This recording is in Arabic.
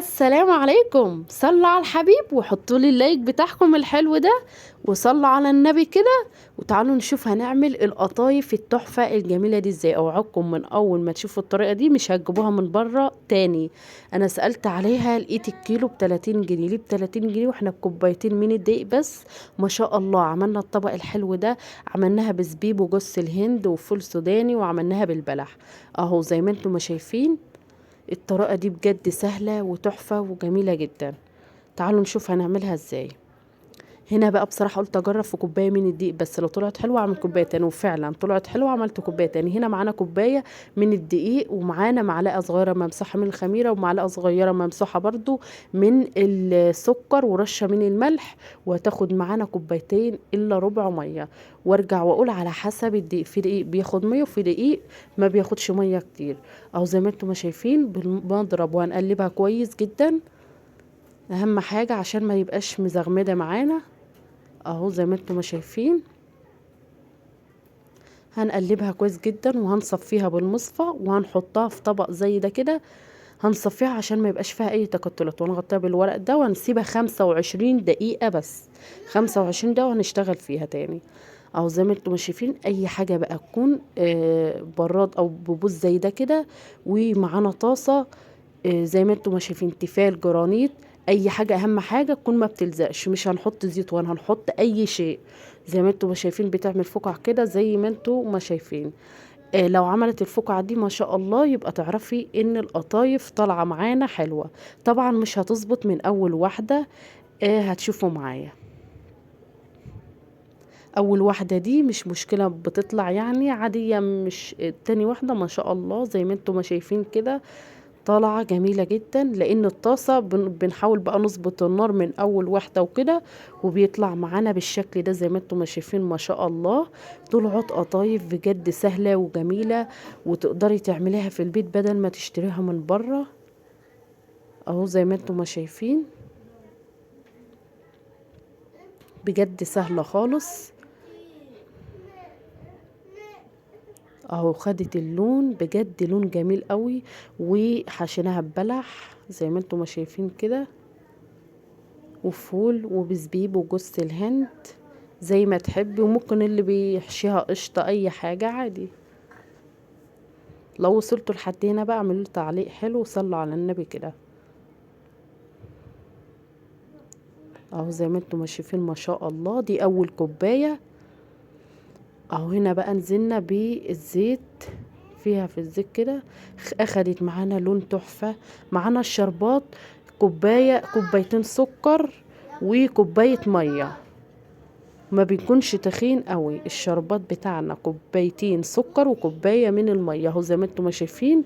السلام عليكم. صلوا على الحبيب وحطوا لي اللايك بتاعكم الحلو ده، وصلوا على النبي كده. وتعالوا نشوف هنعمل القطايف التحفة الجميلة دي ازاي. اوعدكم من اول ما تشوفوا الطريقة دي مش هتجيبوها من بره تاني. انا سألت عليها لقيت الكيلو ب30 جنيه. ليه ب30 جنيه واحنا بكوبايتين من الدقيق بس؟ ما شاء الله عملنا الطبق الحلو ده. عملناها بزبيب وجوز الهند وفول سوداني، وعملناها بالبلح اهو زي ما انتم ما شايفين. الطريقة دي بجد سهلة وتحفة وجميلة جدا. تعالوا نشوف هنعملها ازاي. هنا بقى بصراحة قلت اجرب في كوباية من الدقيق بس، لو طلعت حلوة اعمل كوباية تاني، وفعلا طلعت حلوة عملت كوباية تاني. هنا معانا كوباية من الدقيق، ومعانا معلقة صغيرة ممسوحة من الخميرة، ومعلقة صغيرة ممسوحة برضو من السكر، ورشة من الملح. وهتاخد معانا كوبايتين الا ربع مية. وارجع واقول على حسب الدقيق، في دقيق بياخد مية وفي دقيق ما بياخدش مية كتير. اهو زي ما انتم ما شايفين بالمضرب، وهنقلبها كويس جدا. اهم حاجة عشان ما يبقاش مزغمدة معانا. اهو زي ما انتم ما شايفين. هنقلبها كويس جدا وهنصفيها بالمصفى وهنحطها في طبق زي ده كده. هنصفيها عشان ما يبقاش فيها اي تكتلات، ونغطيها بالورق ده وهنسيبها 25 دقيقة بس. 25 دقيقة وهنشتغل فيها تاني. اهو زي ما انتم شايفين، اي حاجة بقى تكون براد او ببوز زي ده كده. ومعانا طاسة زي ما انتم ما شايفين، تيفال جرانيت. اي حاجه، اهم حاجه تكون ما بتلزقش. مش هنحط زيت ولا هنحط اي شيء. زي ما انتم ما شايفين بتعمل فقع كده زي ما انتم ما شايفين. لو عملت الفقعه دي ما شاء الله يبقى تعرفي ان القطايف طالعه معانا حلوه. طبعا مش هتظبط من اول واحده. هتشوفوا معايا. اول واحده دي مش مشكله بتطلع يعني عاديه، مش تاني واحده ما شاء الله زي ما انتم ما شايفين كده. طالعة جميلة جدا، لان الطاسة بنحاول بقى نظبط النار من اول واحدة وكده. وبيطلع معانا بالشكل ده زي ما انتم ما شايفين ما شاء الله. طلعت قطايف بجد سهلة وجميلة. وتقدري تعمليها في البيت بدل ما تشتريها من بره. اهو زي ما انتم ما شايفين. بجد سهلة خالص. اهو خدت اللون بجد لون جميل قوي. وحشيناها ببلح زي ما انتم ما شايفين كده، وفول وبزبيب وجوز الهند زي ما تحبي. وممكن اللي بيحشيها قشطة اي حاجة عادي. لو وصلتوا لحد هنا بقى اعملوا تعليق حلو وصلوا على النبي كده. اهو زي ما انتم شايفين ما شاء الله، دي اول كوباية. اهو هنا بقى نزلنا بالزيت فيها في الزيت كده. اخدت معانا لون تحفة. معانا الشربات كوبايتين سكر وكوباية مية. ما بيكونش تخين قوي الشربات بتاعنا. كوبايتين سكر وكوباية من المية اهو زي ما انتم ما شايفين.